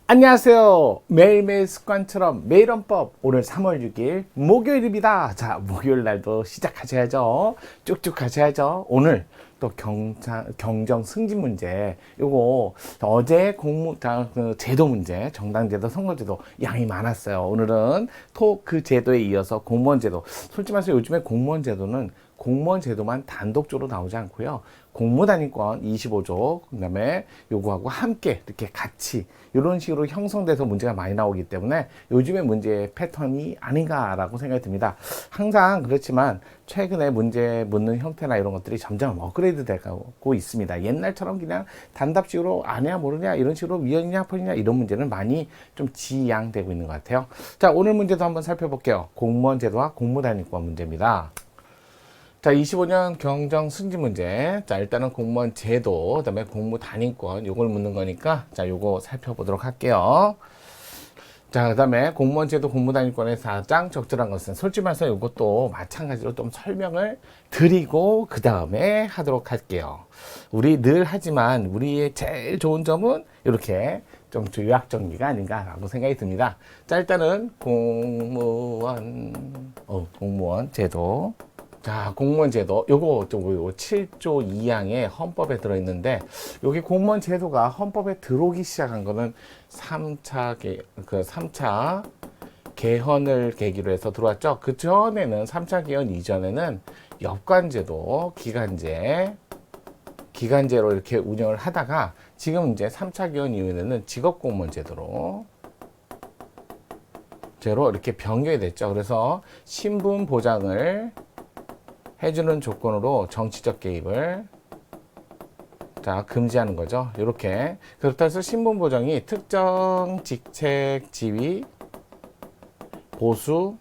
안녕하세요. 매일매일 습관처럼 매일원법 오늘 3월 6일 목요일입니다. 자, 목요일 날도 시작하셔야죠. 쭉쭉 하셔야죠. 오늘 또 경정 승진 문제 요거 어제 그 제도 문제 정당제도 선거제도 양이 많았어요. 오늘은 또 그 제도에 이어서 공무원 제도. 솔직히 말해서 요즘에 공무원 제도는 공무원 제도만 단독적으로 나오지 않고요. 공무단위권 25조 그다음에 요거하고 함께 이렇게 같이 이런 식으로 형성돼서 문제가 많이 나오기 때문에 요즘의 문제의 패턴이 아닌가라고 생각이 듭니다. 항상 그렇지만 최근에 문제 묻는 형태나 이런 것들이 점점 업그레이드 되고 있습니다. 옛날처럼 그냥 단답식으로 아냐 모르냐 이런 식으로 위헌이냐 펀이냐 이런 문제는 많이 좀 지양되고 있는 것 같아요. 자, 오늘 문제도 한번 살펴볼게요. 공무원 제도와 공무단위권 문제입니다. 자, 25년 경정 승진 문제. 자, 일단은 공무원 제도, 그다음에 공무 단위권 요걸 묻는 거니까 자, 요거 살펴보도록 할게요. 자, 그다음에 공무원 제도 공무 단위권의 가장 적절한 것은 솔직히 말해서 이것도 마찬가지로 좀 설명을 드리고 그다음에 하도록 할게요. 우리 늘 하지만 우리의 제일 좋은 점은 이렇게 좀 요약 정리가 아닌가라고 생각이 듭니다. 자, 일단은 공무원 제도. 자, 공무원 제도. 요거 7조 2항의 헌법에 들어있는데, 여기 공무원 제도가 헌법에 들어오기 시작한 거는 3차 개헌을 계기로 해서 들어왔죠. 그 전에는 3차 개헌 이전에는 역관제도, 기간제로 이렇게 운영을 하다가 지금 이제 3차 개헌 이후에는 직업공무원 제로 이렇게 변경이 됐죠. 그래서 신분 보장을 해주는 조건으로 정치적 개입을 금지하는 거죠. 이렇게. 그렇다 해서 신분 보장이 특정 직책, 지위, 보수,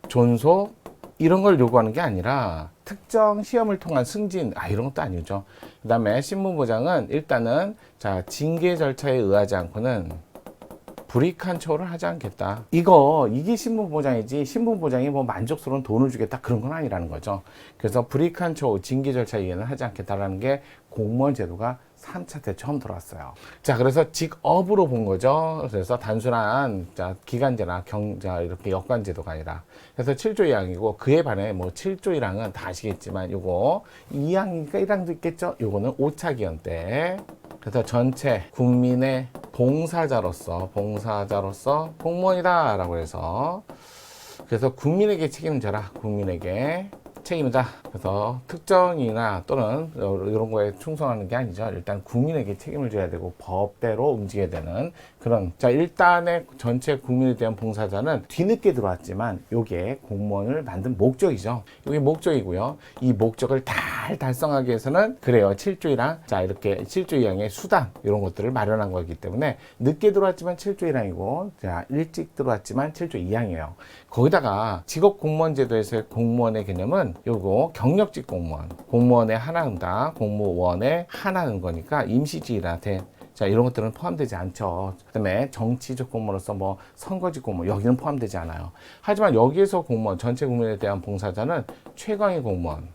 존속 이런 걸 요구하는 게 아니라 특정 시험을 통한 승진 이런 것도 아니죠. 그 다음에 신분 보장은 일단은 징계 절차에 의하지 않고는 불이익한 처우를 하지 않겠다. 이게 신분보장이지 신분보장이 뭐 만족스러운 돈을 주겠다 그런 건 아니라는 거죠. 그래서 불이익한 처우, 징계 절차 이해는 하지 않겠다라는 게 공무원 제도가 3차 때 처음 들어왔어요. 자, 그래서 직업으로 본 거죠. 그래서 단순한 기간제나 이렇게 역관 제도가 아니라. 그래서 7조 2항이고 그에 반해 뭐 7조 1항은 다 아시겠지만 요거 2항이니까 1항도 있겠죠. 요거는 5차 기원 때. 그래서 전체 국민의 봉사자로서 공무원이다 라고 해서 그래서 국민에게 책임져라. 국민에게 책임이다. 그래서 특정이나 또는 이런 거에 충성하는 게 아니죠. 일단 국민에게 책임을 져야 되고 법대로 움직여야 되는 그런. 자, 일단의 전체 국민에 대한 봉사자는 뒤늦게 들어왔지만 요게 공무원을 만든 목적이죠. 요게 목적이고요. 이 목적을 잘 달성하기 위해서는 그래요. 7조 1항. 자, 이렇게 7조 2항의 수단 이런 것들을 마련한 거기 때문에 늦게 들어왔지만 7조 1항이고 자, 일찍 들어왔지만 7조 2항이에요. 거기다가 직업 공무원 제도에서의 공무원의 개념은 요거 경력직 공무원의 하나응다 공무원의 하나인 거니까 임시직이나 이런 것들은 포함되지 않죠. 그 다음에 정치적 공무원으로서 뭐 선거직 공무원 여기는 포함되지 않아요. 하지만 여기에서 공무원 전체 국민에 대한 봉사자는 최강의 공무원,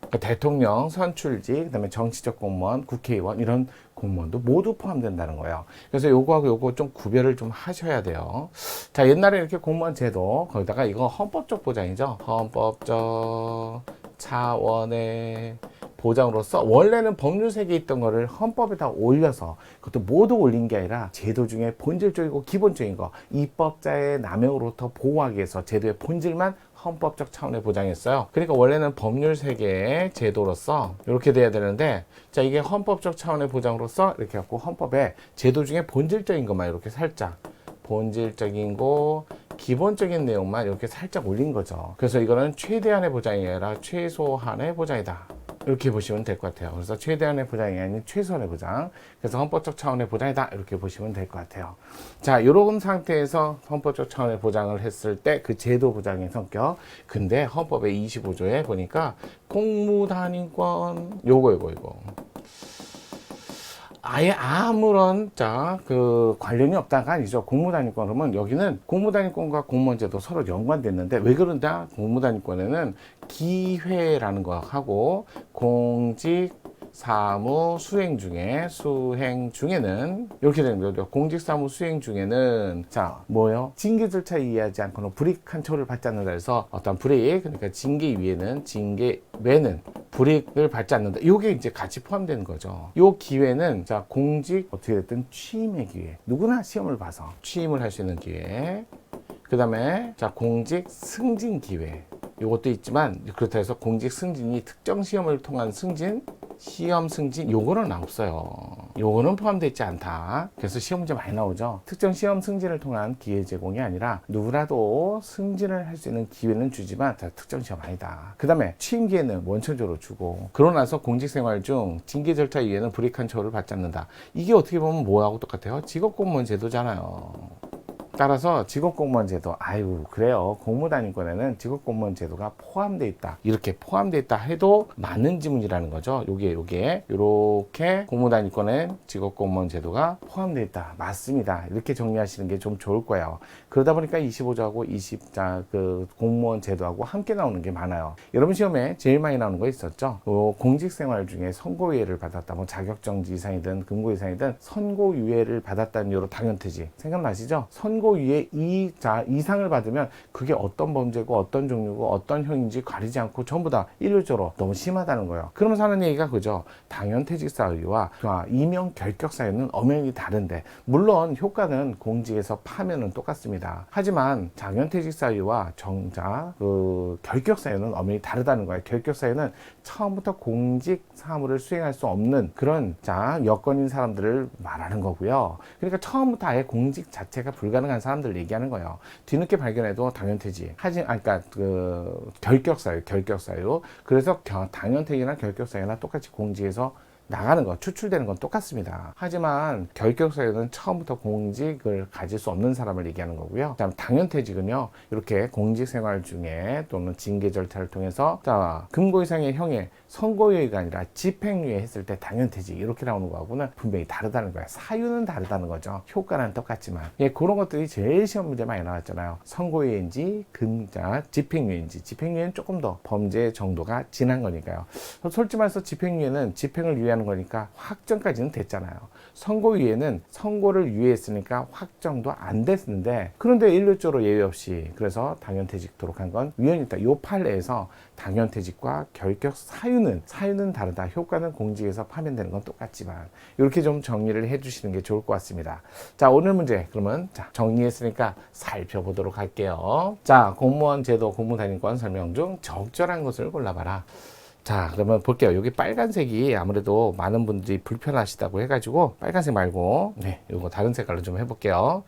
그러니까 대통령 선출직, 그다음에 정치적 공무원, 국회의원 이런 공무원도 모두 포함된다는 거예요. 그래서 요거하고 요거 좀 구별을 좀 하셔야 돼요. 자, 옛날에 이렇게 공무원 제도 거기다가 이거 헌법적 보장이죠. 헌법적 차원의 보장으로서 원래는 법률 세계에 있던 거를 헌법에다 올려서 그것도 모두 올린 게 아니라 제도 중에 본질적이고 기본적인 거 입법자의 남용으로부터 보호하기 위해서 제도의 본질만 헌법적 차원의 보장했어요. 그러니까 원래는 법률 세계의 제도로서 이렇게 돼야 되는데 자, 이게 헌법적 차원의 보장으로서 이렇게 갖고 헌법에 제도 중에 본질적인 것만 이렇게 살짝 본질적인 거 기본적인 내용만 이렇게 살짝 올린 거죠. 그래서 이거는 최대한의 보장이 아니라 최소한의 보장이다. 이렇게 보시면 될 것 같아요. 그래서 최대한의 보장이 아닌 최소한의 보장. 그래서 헌법적 차원의 보장이다. 이렇게 보시면 될 것 같아요. 자, 이런 상태에서 헌법적 차원의 보장을 했을 때 그 제도 보장의 성격. 근데 헌법의 25조에 보니까 공무단위권 요거. 아예 아무런 관련이 없다가 아니죠. 공무단위권 그러면 여기는 공무단위권과 공무원제도 서로 연관됐는데 왜 그런다? 공무단위권에는 기회라는 거 하고 공직 사무 수행 중에는 이렇게 되는 거죠. 공직 사무 수행 중에는 자 뭐요? 징계 절차에 의하지 않고는 불이익한 처우를 받지 않는다 해서 어떤 불이익 그러니까 징계 위에는 징계 외는 불이익을 받지 않는다. 이게 이제 같이 포함되는 거죠. 이 기회는 자 공직 어떻게 됐든 취임의 기회. 누구나 시험을 봐서 취임을 할 수 있는 기회. 그 다음에 자 공직 승진 기회. 이것도 있지만 그렇다 해서 공직 승진이 특정 시험을 통한 승진, 시험 승진 요거는 없어요. 요거는 포함되어 있지 않다. 그래서 시험 문제 많이 나오죠. 특정 시험 승진을 통한 기회 제공이 아니라 누구라도 승진을 할 수 있는 기회는 주지만 다 특정 시험 아니다. 그 다음에 취임 기회는 원천적으로 주고 그러고 나서 공직 생활 중 징계 절차 이외에는 불이익한 처우를 받지 않는다. 이게 어떻게 보면 뭐하고 똑같아요? 직업공무원 제도잖아요. 따라서 직업공무원 제도 아유 그래요 공무단위권에는 직업공무원 제도가 포함되어 있다 이렇게 포함되어 있다 해도 맞는 지문이라는 거죠. 요게 이렇게 공무단위권엔 직업공무원 제도가 포함되어 있다 맞습니다. 이렇게 정리하시는 게 좀 좋을 거예요. 그러다 보니까 25조하고 20자 그 공무원 제도하고 함께 나오는 게 많아요. 여러분 시험에 제일 많이 나오는 거 있었죠. 공직생활 중에 선고유예를 받았다 뭐 자격정지 이상이든 금고 이상이든 선고유예를 받았다는 이유로 당연퇴직 생각나시죠? 선고유예 이상을 받으면 그게 어떤 범죄고 어떤 종류고 어떤 형인지 가리지 않고 전부 다 일률적으로 너무 심하다는 거예요. 그러면서 하는 얘기가 그죠. 당연퇴직 사유와 임용 결격 사유는 엄연히 다른데 물론 효과는 공직에서 파면은 똑같습니다. 하지만 당연퇴직 사유와 정작 결격 사유는 엄연히 다르다는 거예요. 결격 사유는 처음부터 공직 사무를 수행할 수 없는 그런 여건인 사람들을 말하는 거고요. 그러니까 처음부터 아예 공직 자체가 불가능한 사람들 얘기하는 거예요. 뒤늦게 발견해도 당연퇴직. 그러니까 결격 사유. 그래서 당연퇴직이나 결격 사유나 똑같이 공직에서 나가는 거, 추출되는 건 똑같습니다. 하지만 결격 사유는 처음부터 공직을 가질 수 없는 사람을 얘기하는 거고요. 그다음 당연퇴직은요, 이렇게 공직 생활 중에 또는 징계 절차를 통해서 금고 이상의 형의 선고유예가 아니라 집행유예 했을 때 당연퇴직 이렇게 나오는 거하고는 분명히 다르다는 거예요. 사유는 다르다는 거죠. 효과는 똑같지만 그런 것들이 제일 시험 문제 많이 나왔잖아요. 선고유예인지 집행유예인지. 집행유예는 조금 더 범죄 정도가 진한 거니까요. 솔직히 말해서 집행유예는 집행을 유예하는 거니까 확정까지는 됐잖아요. 선고유예는 선고를 유예했으니까 확정도 안 됐는데 그런데 일률적으로 예외 없이 그래서 당연퇴직도록 한 건 위헌이 있다. 요 판례에서 당연퇴직과 결격 사유는 다르다. 효과는 공직에서 파면되는 건 똑같지만 이렇게 좀 정리를 해주시는 게 좋을 것 같습니다. 자 오늘 문제 그러면 정리했으니까 살펴보도록 할게요. 자 공무원 제도 공무단위권 설명 중 적절한 것을 골라봐라. 자 그러면 볼게요. 여기 빨간색이 아무래도 많은 분들이 불편하시다고 해가지고 빨간색 말고 이거 다른 색깔로 좀 해볼게요.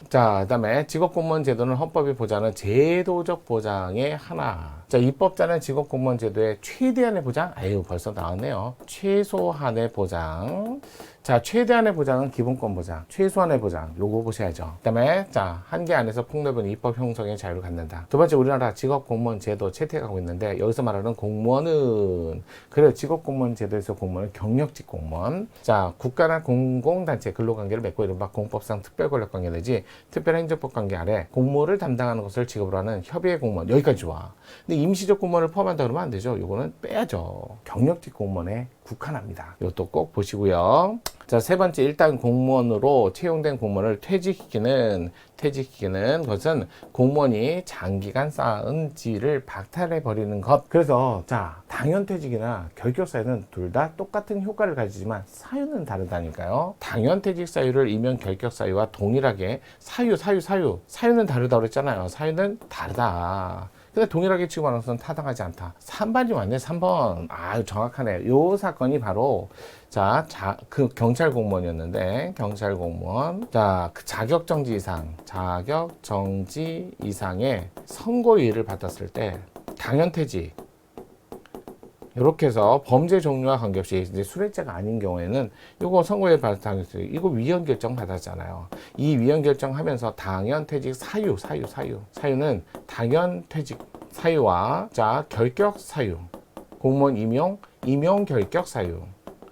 자 그다음에 직업공무원 제도는 헌법이 보장하는 제도적 보장의 하나. 자 입법자는 직업공무원 제도의 최대한의 보장 벌써 나왔네요. 최소한의 보장. 자 최대한의 보장은 기본권 보장, 최소한의 보장 요거 보셔야죠. 그 다음에 한계 안에서 폭넓은 입법 형성의 자유를 갖는다. 두 번째 우리나라 직업공무원 제도 채택하고 있는데 여기서 말하는 공무원은 그래 직업공무원 제도에서 공무원은 경력직 공무원. 자 국가나 공공단체 근로관계를 맺고 이른바 공법상 특별권력관계 내지 특별행정법관계 아래 공무를 담당하는 것을 직업으로 하는 협의회 공무원 여기까지 좋아. 근데 임시적 공무원을 포함한다 그러면 안 되죠. 요거는 빼야죠. 경력직 공무원에 국한합니다. 이것도 꼭 보시고요. 자, 세 번째 일단 공무원으로 채용된 공무원을 퇴직시키는 것은 공무원이 장기간 쌓은 지위를 박탈해 버리는 것. 그래서 당연퇴직이나 결격 사유는 둘 다 똑같은 효과를 가지지만 사유는 다르다니까요. 당연퇴직 사유를 임용 결격 사유와 동일하게 사유는 다르다고 그랬잖아요. 사유는 다르다. 근데 동일하게 취급하는 타당하지 않다. 3번이 맞네. 3번. 정확하네. 요 사건이 바로 그 경찰 공무원이었는데 경찰 공무원 그 자격정지 이상의 선고유예를 받았을 때 당연퇴직 이렇게 해서 범죄 종류와 관계없이 이제 술액자가 아닌 경우에는 이거 선고유예 받았다는 이거 위헌 결정 받았잖아요. 이 위헌 결정하면서 당연퇴직 사유는 당연퇴직 사유와 결격 사유 공무원 임용 결격 사유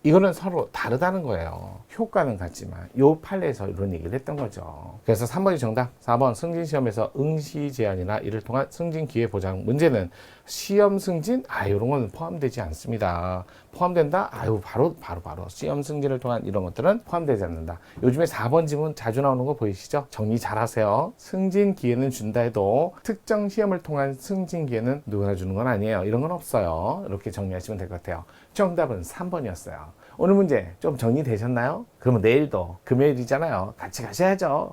이거는 서로 다르다는 거예요. 효과는 같지만 요 판례에서 이런 얘기를 했던 거죠. 그래서 3번이 정답. 4번 승진시험에서 응시 제한이나 이를 통한 승진 기회 보장 문제는 시험 승진 이런 건 포함되지 않습니다. 포함된다? 바로 시험 승진을 통한 이런 것들은 포함되지 않는다. 요즘에 4번 지문 자주 나오는 거 보이시죠? 정리 잘 하세요. 승진 기회는 준다 해도 특정 시험을 통한 승진 기회는 누구나 주는 건 아니에요. 이런 건 없어요. 이렇게 정리하시면 될 것 같아요. 정답은 3번이었어요. 오늘 문제 좀 정리되셨나요? 그러면 내일도 금요일이잖아요. 같이 가셔야죠.